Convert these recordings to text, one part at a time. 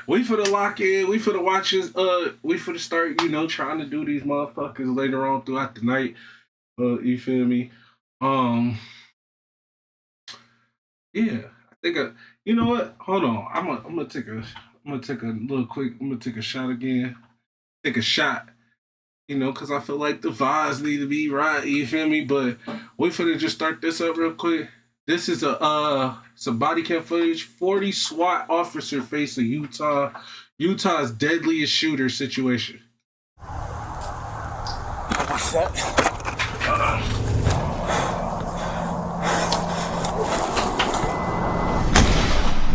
We finna lock in. We finna watch this. We finna start, trying to do these motherfuckers later on throughout the night. You feel me? Yeah. I think. You know what? Hold on. I'm gonna take a little quick. I'm gonna take a shot again. Take a shot. Because I feel like the vibes need to be right. You feel me? But we finna just start this up real quick. This is some body cam footage. 40 SWAT officer face a Utah's deadliest shooter situation. What's that?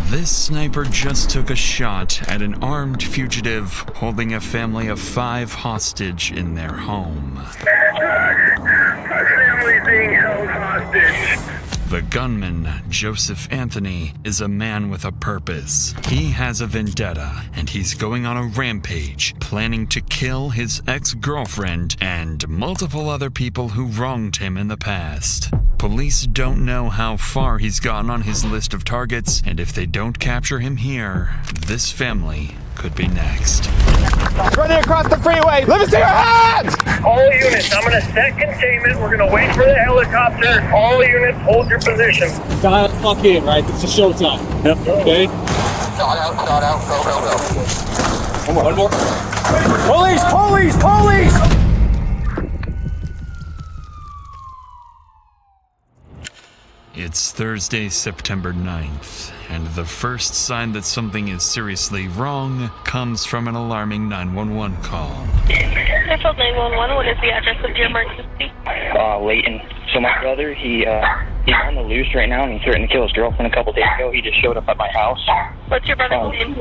This sniper just took a shot at an armed fugitive holding a family of 5 hostage in their home. My family's being held hostage. The gunman, Joseph Anthony, is a man with a purpose. He has a vendetta, and he's going on a rampage, planning to kill his ex-girlfriend and multiple other people who wronged him in the past. Police don't know how far he's gotten on his list of targets, and if they don't capture him here, this family could be next. Running across the freeway! Let me see your hands! All units, I'm gonna set containment. We're gonna wait for the helicopter. All units, hold your position. Dial fuck in, right? It's a showtime. Yep. Okay? Shot out, go, go, go. One more. Police! Police! Police! It's Thursday, September 9th, and the first sign that something is seriously wrong comes from an alarming 911 call. Central 911, what is the address of your emergency? Leighton. So my brother, he's on the loose right now, and he threatened to kill his girlfriend a couple days ago. He just showed up at my house. What's your brother's name?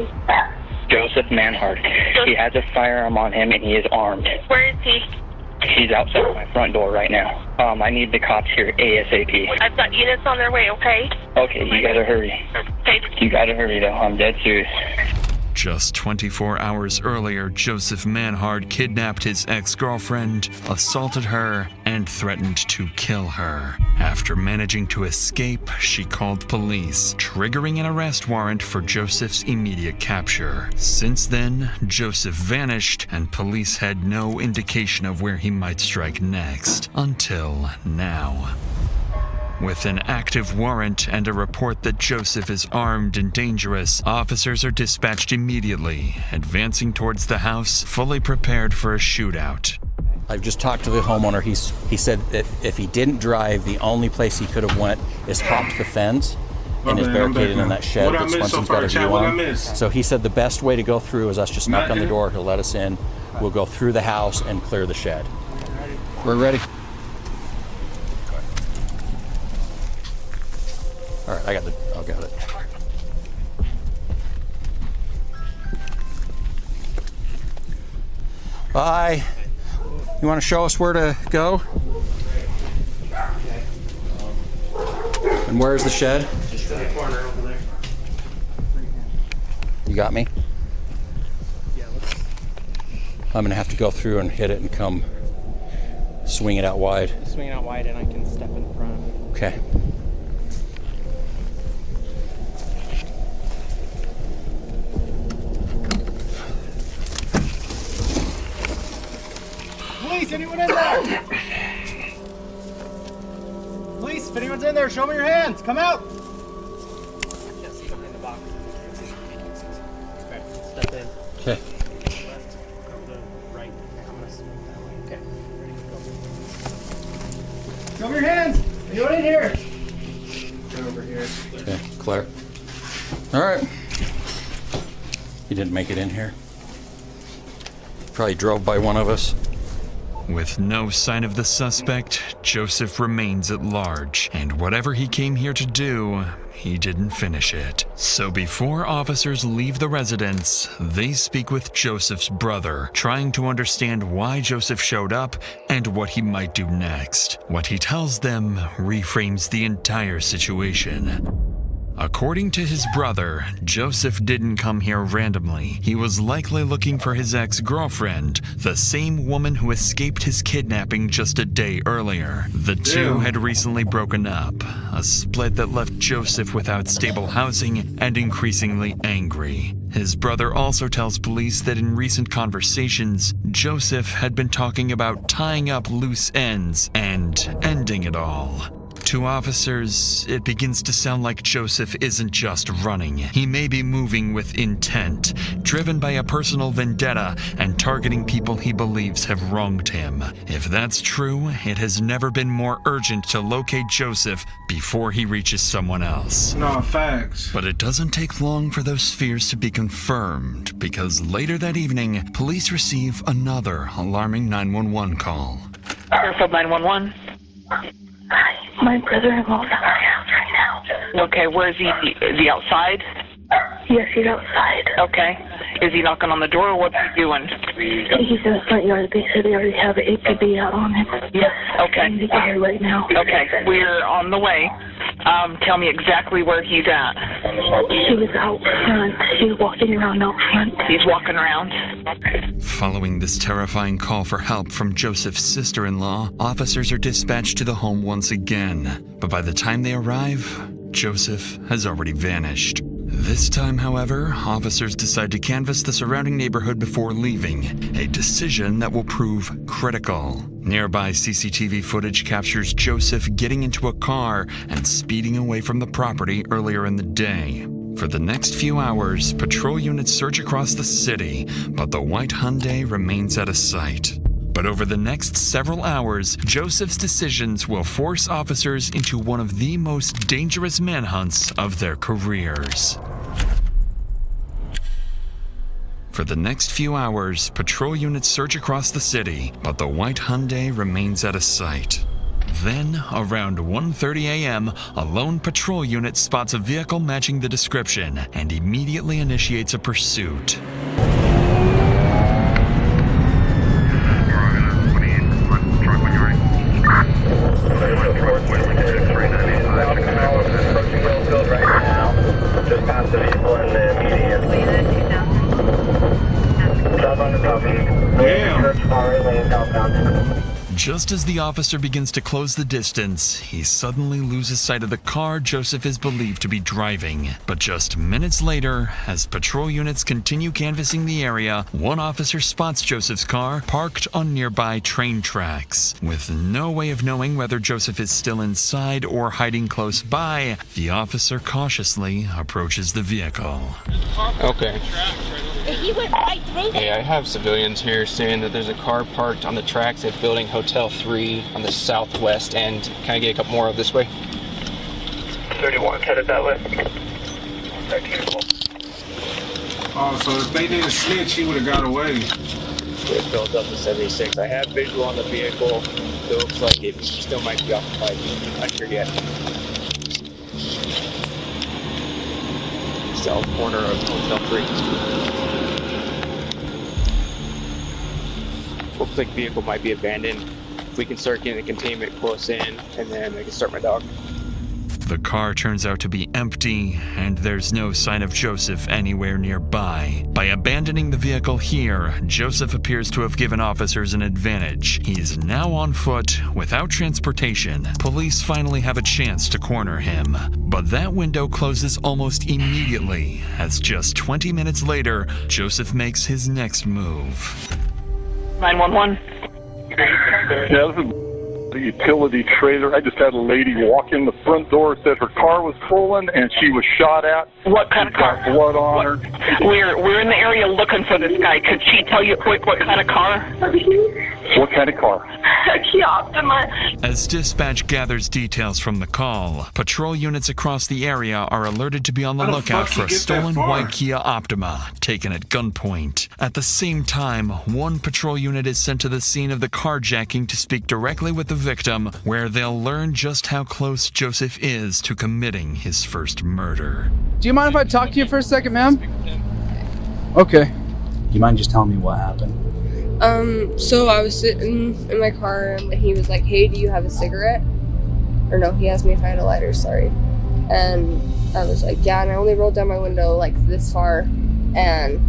Joseph Manhart. He has a firearm on him, and he is armed. Where is he? He's outside my front door right now. I need the cops here ASAP. I've got units on their way, okay? Okay, you gotta hurry. Okay. You gotta hurry, though. I'm dead serious. Just 24 hours earlier, Joseph Manhart kidnapped his ex-girlfriend, assaulted her, and threatened to kill her. After managing to escape, she called police, triggering an arrest warrant for Joseph's immediate capture. Since then, Joseph vanished, and police had no indication of where he might strike next, until now. With an active warrant and a report that Joseph is armed and dangerous, officers are dispatched immediately, advancing towards the house, fully prepared for a shootout. I've just talked to the homeowner. He said that if he didn't drive, the only place he could have went is hopped the fence and is barricaded in that shed that Swenson's got a view on. So he said the best way to go through is us just knock on the door. He'll let us in. We'll go through the house and clear the shed. We're ready. All right, I got it. Bye. You want to show us where to go? And where's the shed? Just in the corner over there. You got me? I'm gonna have to go through and hit it and come swing it out wide. Swing it out wide and I can step in front. Okay. Police, anyone in there? Police, if anyone's in there, show me your hands. Come out. Yes, come in the box. Okay, step in. Okay. Left, go to the right. I'm gonna swing that way. Okay, ready to go. Show me your hands. Anyone in here? Right over here. Okay, Claire. All right. You didn't make it in here. Probably drove by one of us. With no sign of the suspect, Joseph remains at large, and whatever he came here to do, he didn't finish it. So before officers leave the residence, they speak with Joseph's brother, trying to understand why Joseph showed up and what he might do next. What he tells them reframes the entire situation. According to his brother, Joseph didn't come here randomly. He was likely looking for his ex-girlfriend, the same woman who escaped his kidnapping just a day earlier. The two had recently broken up, a split that left Joseph without stable housing and increasingly angry. His brother also tells police that in recent conversations, Joseph had been talking about tying up loose ends and ending it all. To officers, it begins to sound like Joseph isn't just running. He may be moving with intent, driven by a personal vendetta and targeting people he believes have wronged him. If that's true, it has never been more urgent to locate Joseph before he reaches someone else. No, facts. But it doesn't take long for those fears to be confirmed, because later that evening, police receive another alarming 911 call. Fairfield 911. My brother-in-law's at my house right now. Okay, where is he? Is he outside? Yes, he's outside. Okay. Is he knocking on the door, or what's he doing? He's in the front yard. They said they already have an APB out on him. Yes. Okay. I need to get here right now. Okay, we're on the way. Tell me exactly where he's at. She was out front. She was walking around out front. He's walking around. Following this terrifying call for help from Joseph's sister-in-law, officers are dispatched to the home once again. But by the time they arrive, Joseph has already vanished. This time, however, officers decide to canvass the surrounding neighborhood before leaving, a decision that will prove critical. Nearby CCTV footage captures Joseph getting into a car and speeding away from the property earlier in the day. For the next few hours, patrol units search across the city, but the white Hyundai remains out of sight. But over the next several hours, Joseph's decisions will force officers into one of the most dangerous manhunts of their careers. For the next few hours, patrol units search across the city, but the white Hyundai remains out of sight. Then, around 1:30 a.m., a lone patrol unit spots a vehicle matching the description and immediately initiates a pursuit. Just as the officer begins to close the distance, he suddenly loses sight of the car Joseph is believed to be driving. But just minutes later, as patrol units continue canvassing the area, one officer spots Joseph's car parked on nearby train tracks. With no way of knowing whether Joseph is still inside or hiding close by, the officer cautiously approaches the vehicle. Okay. He went right through Hey, I have civilians here saying that there's a car parked on the tracks at Building Hotel 3 on the southwest end. Can I get a couple more of this way? 31 headed that way. Oh, so if they didn't snitch, he would have got away. It fills up to 76. I have visual on the vehicle. It looks like it still might be occupied. I'm not sure yet. South corner of Hotel 3. Looks like vehicle might be abandoned. If we can start getting the containment close in, and then I can start my dog. The car turns out to be empty, and there's no sign of Joseph anywhere nearby. By abandoning the vehicle here, Joseph appears to have given officers an advantage. He's now on foot, without transportation. Police finally have a chance to corner him. But that window closes almost immediately, as just 20 minutes later, Joseph makes his next move. 911. Yeah, this is the utility trailer. I just had a lady walk in the front door, said her car was stolen and she was shot at. What kind of car? Got blood on her. We're in the area looking for this guy. Could she tell you quick what kind of car? What kind of car? Kia Optima. As dispatch gathers details from the call, patrol units across the area are alerted to be on the How the lookout fuck for you a get that stolen far? white Kia Optima, taken at gunpoint. At the same time, one patrol unit is sent to the scene of the carjacking to speak directly with the victim, where they'll learn just how close Joseph is to committing his first murder. Do you mind if I talk to you for a second, ma'am? Okay. Do you mind just telling me what happened? So I was sitting in my car and he was like, hey, do you have a cigarette? Or no, he asked me if I had a lighter, sorry. And I was like, yeah, and I only rolled down my window like this far and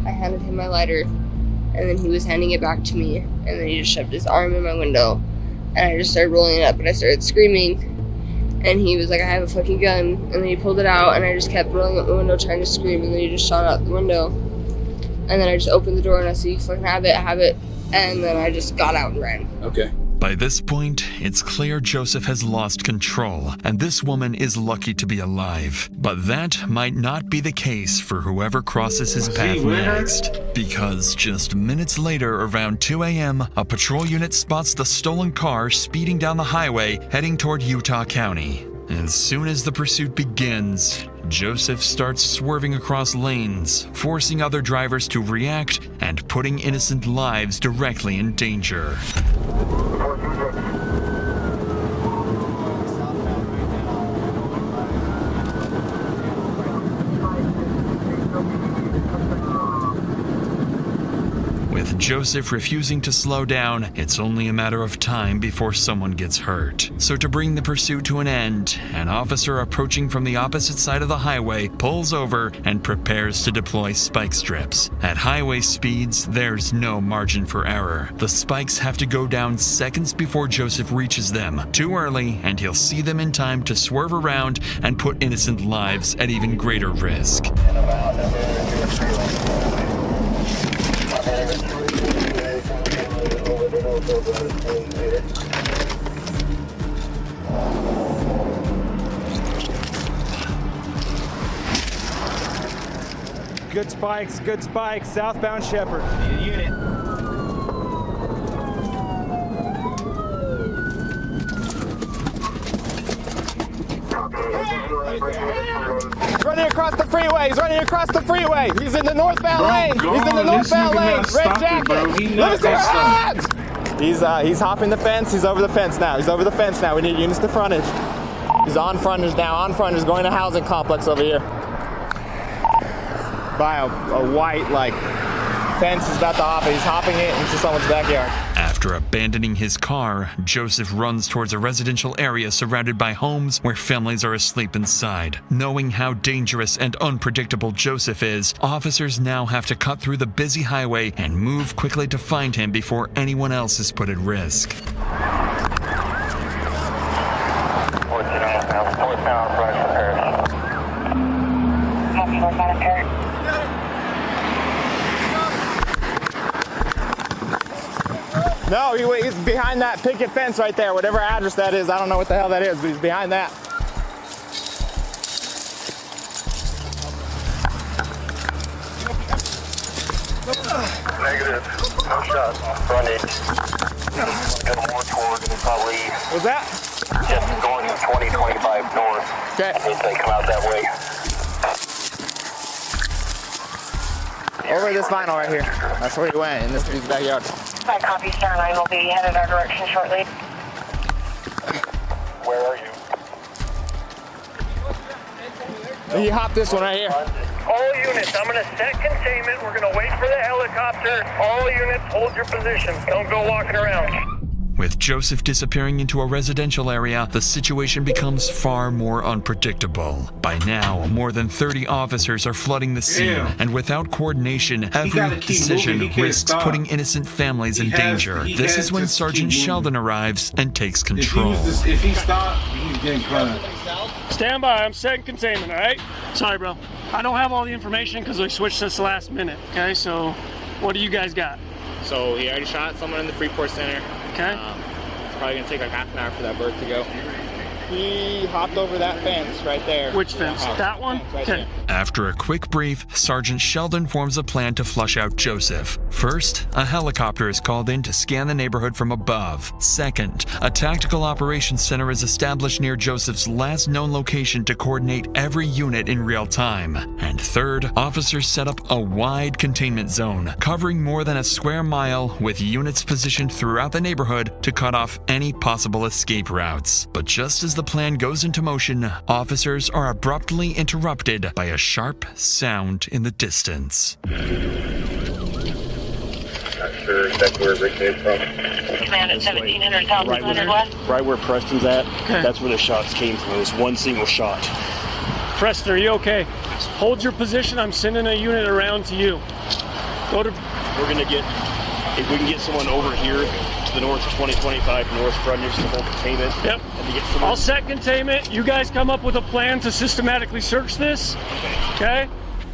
I handed him my lighter and then he was handing it back to me and then he just shoved his arm in my window and I just started rolling it up and I started screaming And he was like, I have a fucking gun. And then he pulled it out, and I just kept rolling up the window trying to scream, and then he just shot out the window. And then I just opened the door, and I said, you fucking have it. And then I just got out and ran. Okay. By this point, it's clear Joseph has lost control, and this woman is lucky to be alive. But that might not be the case for whoever crosses his path next. Because just minutes later, around 2 a.m., a patrol unit spots the stolen car speeding down the highway, heading toward Utah County. As soon as the pursuit begins, Joseph starts swerving across lanes, forcing other drivers to react and putting innocent lives directly in danger. With Joseph refusing to slow down, it's only a matter of time before someone gets hurt. So to bring the pursuit to an end, an officer approaching from the opposite side of the highway pulls over and prepares to deploy spike strips. At highway speeds, there's no margin for error. The spikes have to go down seconds before Joseph reaches them. Too early, and he'll see them in time to swerve around and put innocent lives at even greater risk. Good spikes, southbound Shepherd. Need a unit. He's running across the freeway. He's in the northbound lane. Red jacket. Let me see your hands. He's hopping the fence. He's over the fence now. We need units to frontage. He's on frontage now. Going to housing complex over here. By a white fence. He's about to hop it. He's hopping it into someone's backyard. After abandoning his car, Joseph runs towards a residential area surrounded by homes where families are asleep inside. Knowing how dangerous and unpredictable Joseph is, officers now have to cut through the busy highway and move quickly to find him before anyone else is put at risk. No, he's behind that picket fence right there, whatever address that is. I don't know what the hell that is, but he's behind that. Negative. No shot. Frontage. Go more toward probably. What's that? Just going 20-25 north. Okay. If they come out that way. Over this vinyl right here. That's where he went, in this dude's backyard. I copy, Star 9 will be headed our direction shortly. Where are you? He hopped this one right here. All units, I'm going to set containment. We're going to wait for the helicopter. All units, hold your positions. Don't go walking around. With Joseph disappearing into a residential area, the situation becomes far more unpredictable. By now, more than 30 officers are flooding the scene, and without coordination, every decision risks putting innocent families in danger. This is when Sergeant Sheldon arrives and takes control. If he stopped, he's getting cut. Stand by, I'm setting containment, all right? Sorry, bro. I don't have all the information because we switched this last minute, okay? So, what do you guys got? So, he already shot someone in the Freeport Center. Okay. It's probably going to take like half an hour for that bird to go. He hopped over that fence right there. Which fence? That one? Right Okay. After a quick brief, Sergeant Sheldon forms a plan to flush out Joseph. First, a helicopter is called in to scan the neighborhood from above. Second, a tactical operations center is established near Joseph's last known location to coordinate every unit in real time. And third, officers set up a wide containment zone, covering more than a square mile, with units positioned throughout the neighborhood to cut off any possible escape routes. But just as the plan goes into motion, officers are abruptly interrupted by a sharp sound in the distance. Not sure exactly where Rick came from. Command at 1700 South 100 West. Right where Preston's at, that's where the shots came from. It was one single shot. Preston, are you okay? Hold your position. I'm sending a unit around to you. Go to. We're gonna get, if we can get someone over here to the north of 2025 north frontage to hold containment. Yep. And to get some. I'll set containment. You guys come up with a plan to systematically search this. Okay?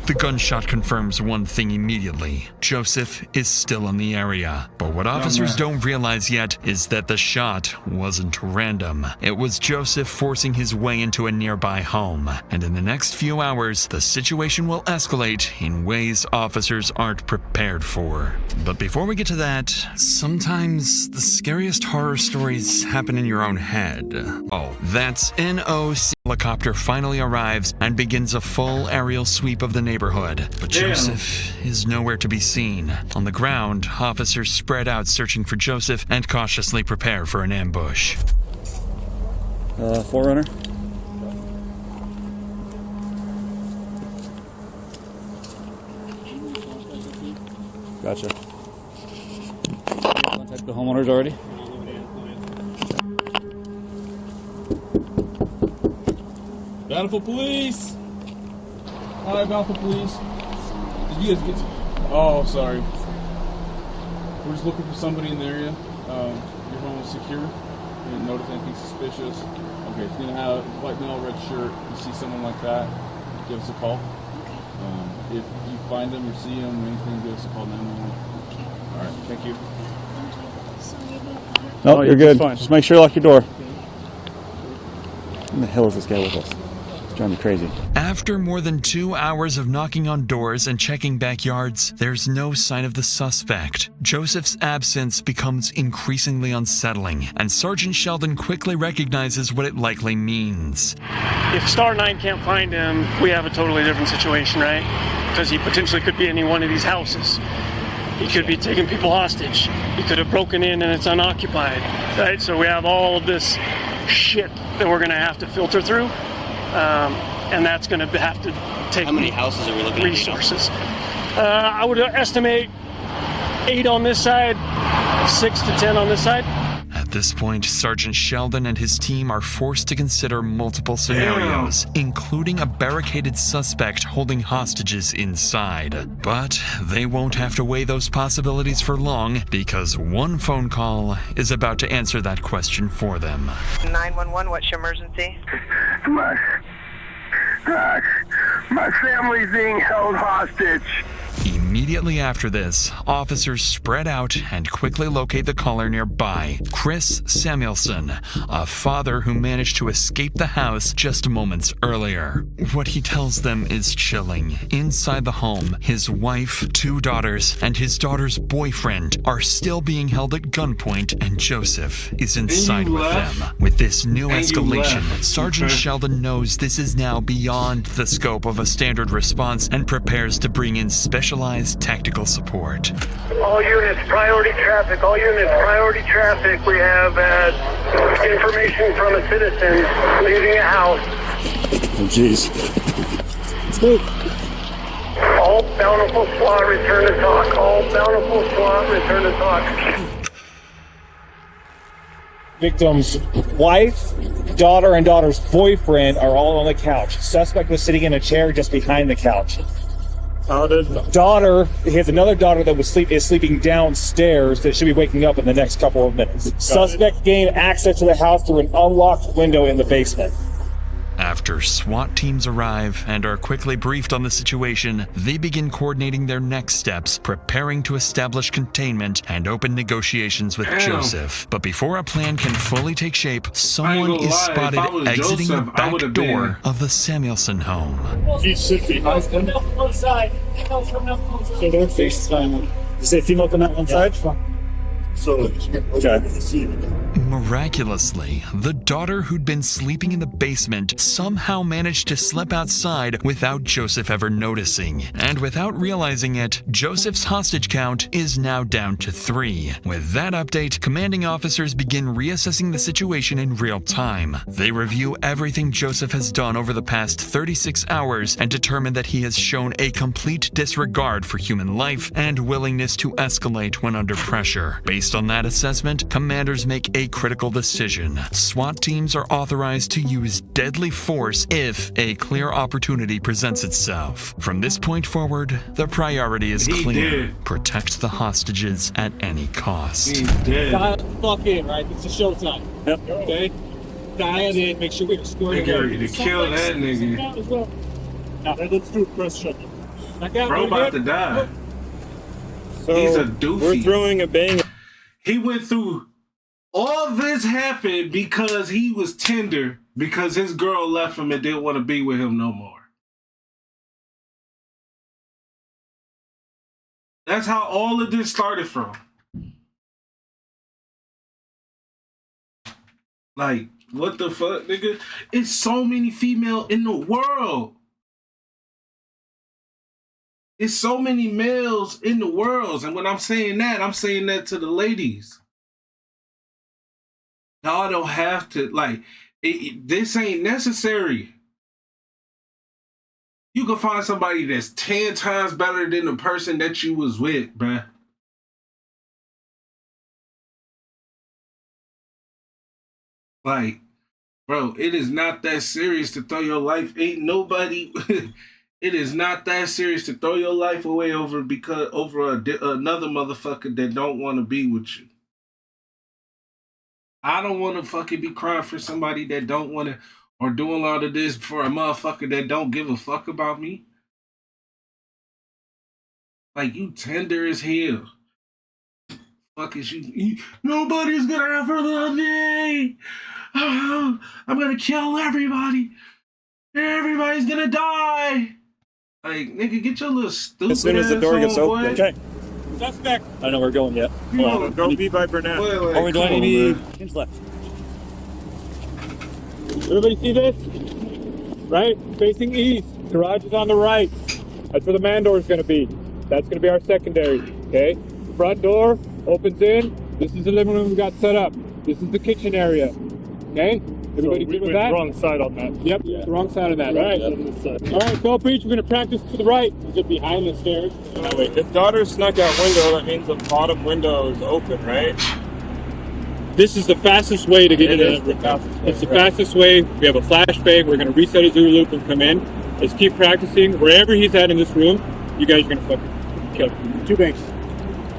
The gunshot confirms one thing immediately. Joseph is still in the area. But what officers don't realize yet is that the shot wasn't random. It was Joseph forcing his way into a nearby home. And in the next few hours, the situation will escalate in ways officers aren't prepared for. But before we get to that, sometimes the scariest horror stories happen in your own head. Oh, that's NOC. Helicopter finally arrives and begins a full aerial sweep of the neighborhood. But Joseph is nowhere to be seen. On the ground, officers spread out searching for Joseph and cautiously prepare for an ambush. Forerunner. Gotcha. Contact the homeowners already? Bountiful Police! Hi, Bountiful Police. Did you guys get to... Oh, sorry. We're just looking for somebody in the area. Your home is secure. You didn't notice anything suspicious. Okay, it's gonna have a white male, red shirt. You see someone like that, give us a call. If you find them or see them or anything, give us a call 911. Alright, thank you. No, you're good. Just make sure you lock your door. Who the hell is this guy with us? Driving me crazy. After more than 2 hours of knocking on doors and checking backyards, there's no sign of the suspect. Joseph's absence becomes increasingly unsettling, and Sergeant Sheldon quickly recognizes what it likely means. If Star 9 can't find him, we have a totally different situation, right? Because he potentially could be in one of these houses. He could be taking people hostage. He could have broken in and it's unoccupied, right? So we have all of this shit that we're going to have to filter through. And that's going to have to take. How many houses are we looking at? Resources. I would estimate 8 on this side, 6 to 10 on this side. At this point, Sergeant Sheldon and his team are forced to consider multiple scenarios, including a barricaded suspect holding hostages inside. But they won't have to weigh those possibilities for long, because one phone call is about to answer that question for them. 911, what's your emergency? My family's being held hostage. Immediately after this, officers spread out and quickly locate the caller nearby, Chris Samuelson, a father who managed to escape the house just moments earlier. What he tells them is chilling. Inside the home, his wife, 2 daughters, and his daughter's boyfriend are still being held at gunpoint, and Joseph is inside with them. With this new escalation, Sergeant Sheldon knows this is now beyond the scope of a standard response and prepares to bring in specialized tactical support. All units, priority traffic. All units, priority traffic. We have information from a citizen leaving a house. Oh, jeez. Let's move. All Bountiful SWAT return to talk. All Bountiful SWAT return to talk. Victim's wife, daughter, and daughter's boyfriend are all on the couch. Suspect was sitting in a chair just behind the couch. Daughter, he has another daughter that is sleeping downstairs that should be waking up in the next couple of minutes. Suspect gained access to the house through an unlocked window in the basement. After SWAT teams arrive and are quickly briefed on the situation, they begin coordinating their next steps, preparing to establish containment and open negotiations with Joseph. But before a plan can fully take shape, someone is spotted exiting the back door of the Samuelson home. He should be. So they're FaceTime. Is it female on that one side? Miraculously, the daughter who'd been sleeping in the basement somehow managed to slip outside without Joseph ever noticing. And without realizing it, Joseph's hostage count is now down to 3. With that update, commanding officers begin reassessing the situation in real time. They review everything Joseph has done over the past 36 hours and determine that he has shown a complete disregard for human life and willingness to escalate when under pressure. Based on that assessment, commanders make a critical decision. SWAT teams are authorized to use deadly force if a clear opportunity presents itself. From this point forward, the priority is clear. Protect the hostages at any cost. Fuck in, right? It's a showtime. Yep. Okay? Dial in, make sure we're scoring. They're ready to kill that nigga. Well. Now, let's do a press check. Bro about to die. So he's a doofy. We're throwing a bang. He went through all this happened because he was tender because his girl left him and didn't want to be with him no more. That's how all of this started from. Like, what the fuck, nigga? It's so many female in the world. It's so many males in the world. And when I'm saying that to the ladies. Y'all don't have to, like, this ain't necessary. You can find somebody that's 10 times better than the person that you was with, bruh. Like, bro, it is not that serious to throw your life. Ain't nobody... It is not that serious to throw your life away over another motherfucker that don't want to be with you. I don't want to fucking be crying for somebody that don't want to, or doing all of this for a motherfucker that don't give a fuck about me. Like, you tender as hell. Fuck is you? Nobody's gonna ever love me. Oh, I'm gonna kill everybody. Everybody's gonna die. Like, nigga, get your little stupid as soon as the door gets open. Okay. Suspect. I don't know where we're going yet. Don't be Viper now. Oh, we're doing any teams left. Everybody see this? Right? Facing east. Garage is on the right. That's where the man door is going to be. That's going to be our secondary. Okay? Front door opens in. This is the living room we got set up. This is the kitchen area. Okay? Everybody good with that? Wrong side on that. Yep, the wrong side of that. All right. All right, Phil Preach, we're going to practice to the right. Is it behind the stairs? Wait, if daughter snuck out window, that means the bottom window is open, right? This is the fastest way to get in there. It's the fastest way. We have a flashbang. We're going to reset his Zulu loop and come in. Let's keep practicing. Wherever he's at in this room, you guys are going to fucking kill him. 2 bangs.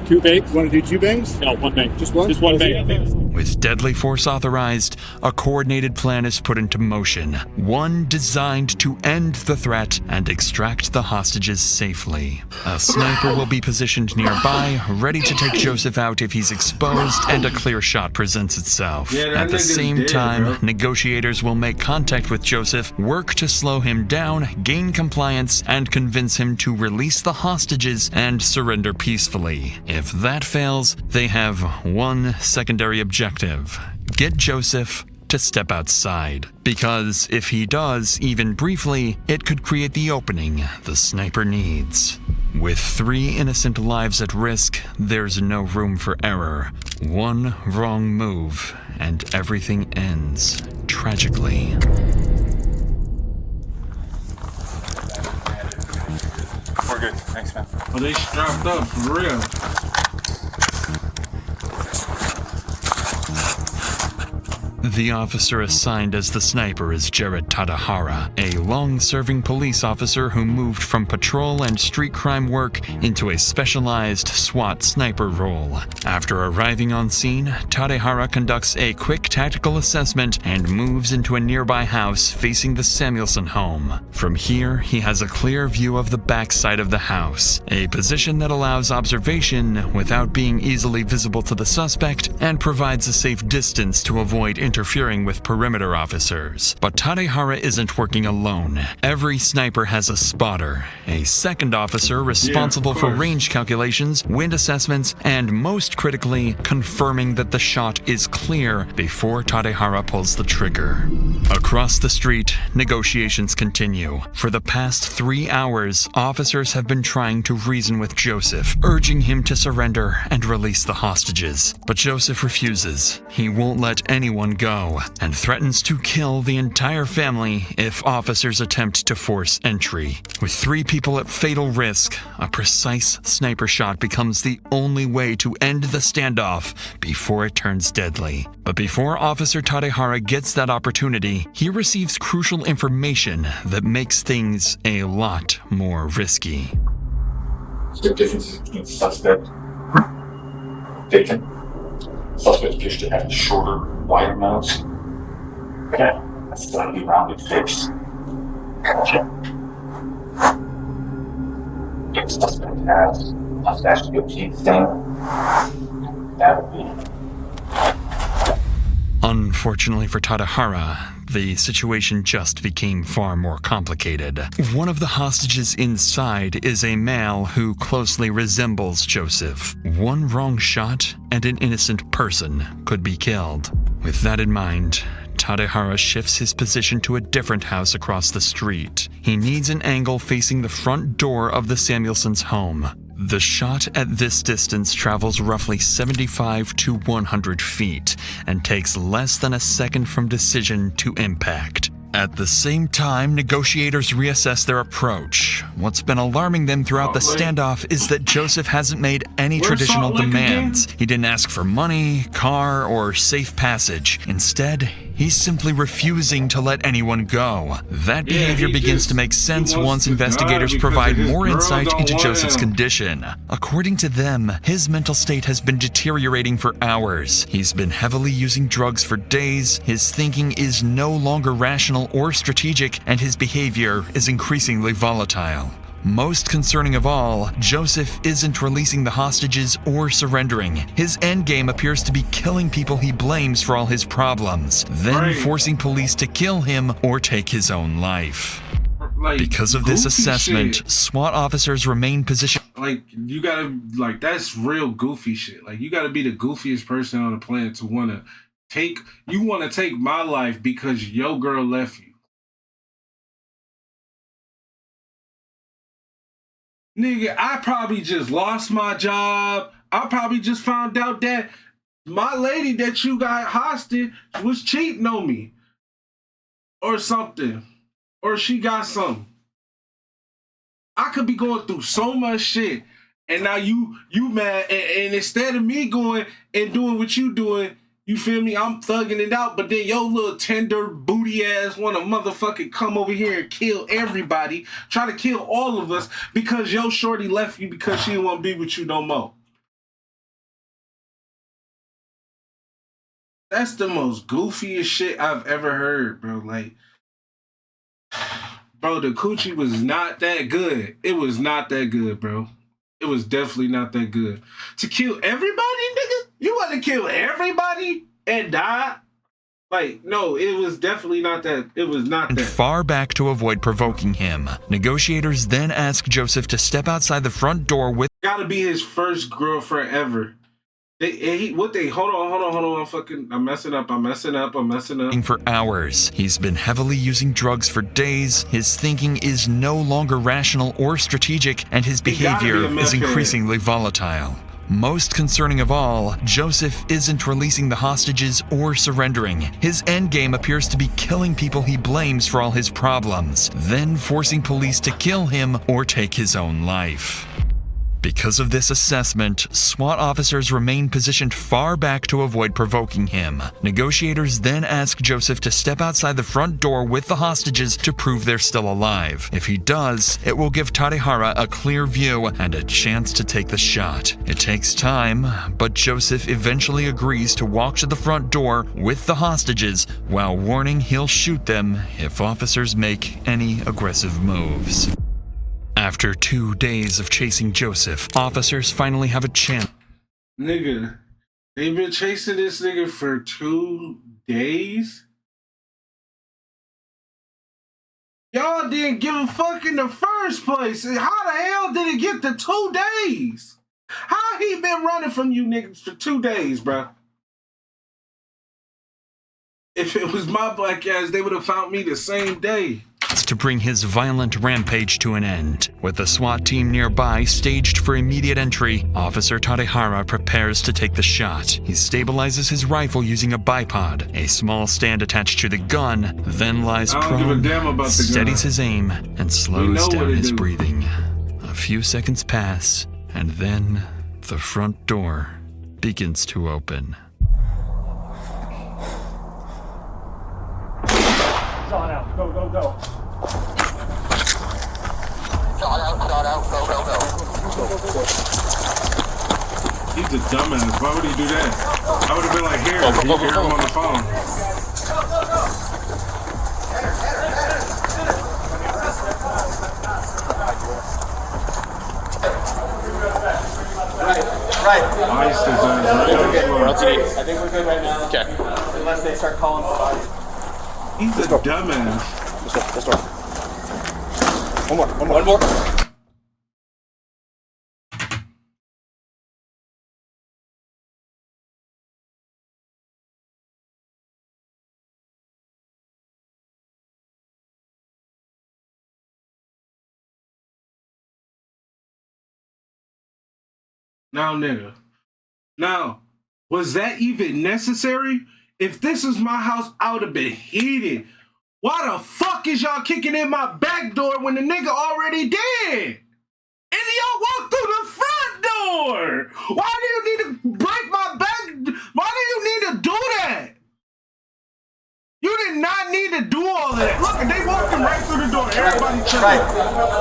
2 bangs? You want to do 2 bangs? No, 1 bang. Just one? Just 1 bang. With deadly force authorized, a coordinated plan is put into motion, one designed to end the threat and extract the hostages safely. A sniper will be positioned nearby, ready to take Joseph out if he's exposed and a clear shot presents itself. At the same time, negotiators will make contact with Joseph, work to slow him down, gain compliance, and convince him to release the hostages and surrender peacefully. If that fails, they have one secondary objective: get Joseph to step outside. Because if he does, even briefly, it could create the opening the sniper needs. With 3 innocent lives at risk, there's no room for error. One wrong move, and everything ends tragically. We're good. Thanks, man. Oh, they strapped up for real. The officer assigned as the sniper is Jared Tadahara, a long-serving police officer who moved from patrol and street crime work into a specialized SWAT sniper role. After arriving on scene, Tadahara conducts a quick tactical assessment and moves into a nearby house facing the Samuelson home. From here, he has a clear view of the backside of the house, a position that allows observation without being easily visible to the suspect and provides a safe distance to avoid interfering with perimeter officers. But Tadahara isn't working alone. Every sniper has a spotter, a second officer responsible for range calculations, wind assessments, and most critically, confirming that the shot is clear before Tadahara pulls the trigger. Across the street, negotiations continue. For the past 3 hours, officers have been trying to reason with Joseph, urging him to surrender and release the hostages. But Joseph refuses. He won't let anyone go and threatens to kill the entire family if officers attempt to force entry. With 3 people at fatal risk, a precise sniper shot becomes the only way to end the standoff before it turns deadly. But before Officer Tadehara gets that opportunity, he receives crucial information that makes things a lot more risky. The differences between suspect taken. Suspect appears to have a shorter, wider nose. Okay, a slightly rounded face. Okay. If suspect has a flash guillotine stain, that would be. Unfortunately for Tadehara, the situation just became far more complicated. One of the hostages inside is a male who closely resembles Joseph. One wrong shot and an innocent person could be killed. With that in mind, Tadehara shifts his position to a different house across the street. He needs an angle facing the front door of the Samuelsons' home. The shot at this distance travels roughly 75 to 100 feet and takes less than a second from decision to impact. At the same time, negotiators reassess their approach. What's been alarming them throughout the standoff is that Joseph hasn't made any traditional demands. He didn't ask for money, car, or safe passage. Instead, he's simply refusing to let anyone go. That behavior begins to make sense once investigators provide more insight into Joseph's condition. According to them, his mental state has been deteriorating for hours. He's been heavily using drugs for days, his thinking is no longer rational or strategic, and his behavior is increasingly volatile. Most concerning of all, Joseph isn't releasing the hostages or surrendering. His endgame appears to be killing people he blames for all his problems, then forcing police to kill him or take his own life. Because of this assessment, SWAT officers remain positioned. Like, you gotta, like, that's real goofy shit. Like, you gotta be the goofiest person on the planet to wanna take my life because your girl left you. Nigga, I probably just lost my job. I probably just found out that my lady that you got hostage was cheating on me. Or something. Or she got something. I could be going through so much shit. And now you mad. And instead of me going and doing what you doing, you feel me? I'm thugging it out, but then your little tender booty ass want to motherfucking come over here and kill everybody, try to kill all of us because your shorty left you because she didn't want to be with you no more. That's the most goofiest shit I've ever heard, bro. Like, bro, the coochie was not that good. It was not that good, bro. It was definitely not that good. To kill everybody, nigga? You want to kill everybody and die? Like, no, it was definitely not that. It was not that. Far back to avoid provoking him. Negotiators then ask Joseph to step outside the front door with... Gotta be his first girlfriend ever. Hold on. I'm messing up. For hours. He's been heavily using drugs for days. His thinking is no longer rational or strategic, and his behavior is increasingly volatile. Most concerning of all, Joseph isn't releasing the hostages or surrendering. His endgame appears to be killing people he blames for all his problems, then forcing police to kill him or take his own life. Because of this assessment, SWAT officers remain positioned far back to avoid provoking him. Negotiators then ask Joseph to step outside the front door with the hostages to prove they're still alive. If he does, it will give Tadehara a clear view and a chance to take the shot. It takes time, but Joseph eventually agrees to walk to the front door with the hostages while warning he'll shoot them if officers make any aggressive moves. After 2 days of chasing Joseph, officers finally have a chance. Nigga, they've been chasing this nigga for 2 days? Y'all didn't give a fuck in the first place. How the hell did it get to 2 days? How he been running from you niggas for 2 days, bro? If it was my black ass, they would have found me the same day. to bring his violent rampage to an end. With the SWAT team nearby staged for immediate entry, Officer Tadehara prepares to take the shot. He stabilizes his rifle using a bipod, a small stand attached to the gun, then lies prone, steadies his aim, and slows down his breathing. A few seconds pass, and then the front door begins to open. Shot out. Go, go, go. Shot out, go, go, go. He's a dumbass. Why would he do that? I would have been like, here, you can hear him on the phone. Right. Ice is What else you need? I think we're good right now. Okay. Unless they start calling for bodies. He's a dumbass. This door. One more. Now, nigga. Now, was that even necessary? If this is my house, I would have been heated. Why the fuck is y'all kicking in my back door when the nigga already dead? And y'all walk through the front door. Why do you need to break my back? Why do you need to do that? You did not need to do all of that. Look, they walking right through the door. Everybody chilling.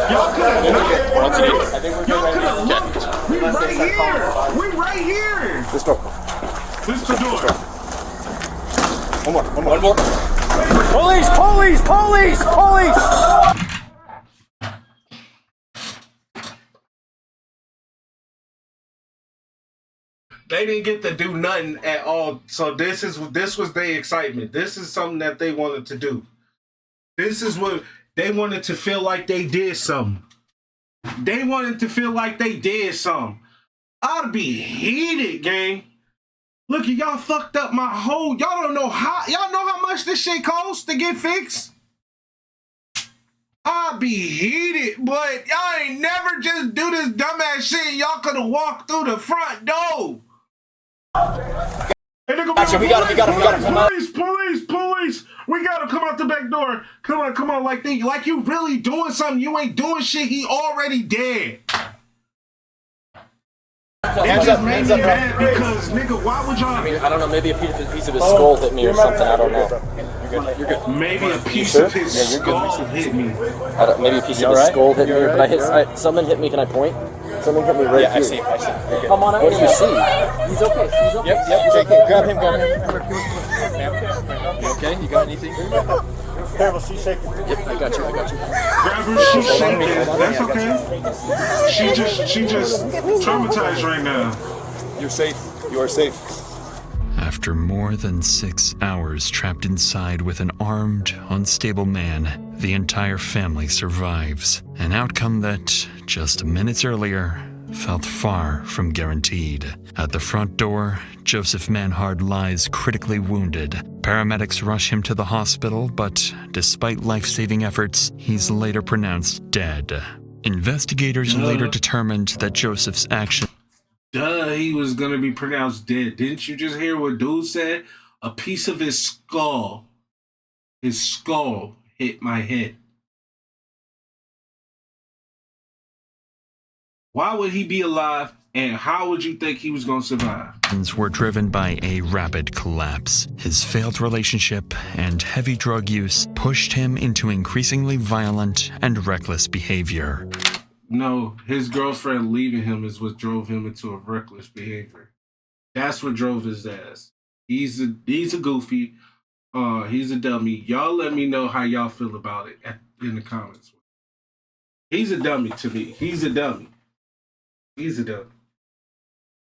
Y'all could have knocked. Y'all could have looked. We right here. We right here. This door. This the door. One more. Police! They didn't get to do nothing at all. So this was their excitement. This is something that they wanted to do. This is what they wanted to feel like they did something. They wanted to feel like they did something. I'd be heated, gang. Look, y'all fucked up my whole. Y'all don't know how. Y'all know how much this shit costs to get fixed? I'd be heated, but y'all ain't never just do this dumbass shit. Y'all could have walked through the front door. Hey, nigga, Gotcha, we got him. Police! We gotta come out the back door. Come on, like you really doing something. You ain't doing shit. He already dead. It just made me mad because, nigga, why would y'all? I mean, I don't know. Maybe a piece of his skull hit me or something. I don't know. You're good. Maybe a piece of his skull hit me. Maybe a piece of his skull hit me. But something hit me. Can I point? Something hit me right here. I see. Come on out. What do you see? He's okay. Yep. He's okay. Grab him. You okay? You got anything? Careful, she's shaking. Yep, I got you. Grab her, she's shaking. That's okay. She just traumatized right now. You're safe. You are safe. After more than 6 hours trapped inside with an armed, unstable man, the entire family survives. An outcome that, just minutes earlier, felt far from guaranteed. At the front door, Joseph Manhard lies critically wounded. Paramedics rush him to the hospital, but despite life-saving efforts, he's later pronounced dead. Investigators later determined that Joseph's actions... He was gonna be pronounced dead. Didn't you just hear what dude said? A piece of his skull hit my head. Why would he be alive, and how would you think he was gonna survive? Were driven by a rapid collapse. His failed relationship and heavy drug use pushed him into increasingly violent and reckless behavior. No, his girlfriend leaving him is what drove him into a reckless behavior. That's what drove his ass. He's a goofy. He's a dummy. Y'all let me know how y'all feel about it in the comments. He's a dummy to me. He's a dummy.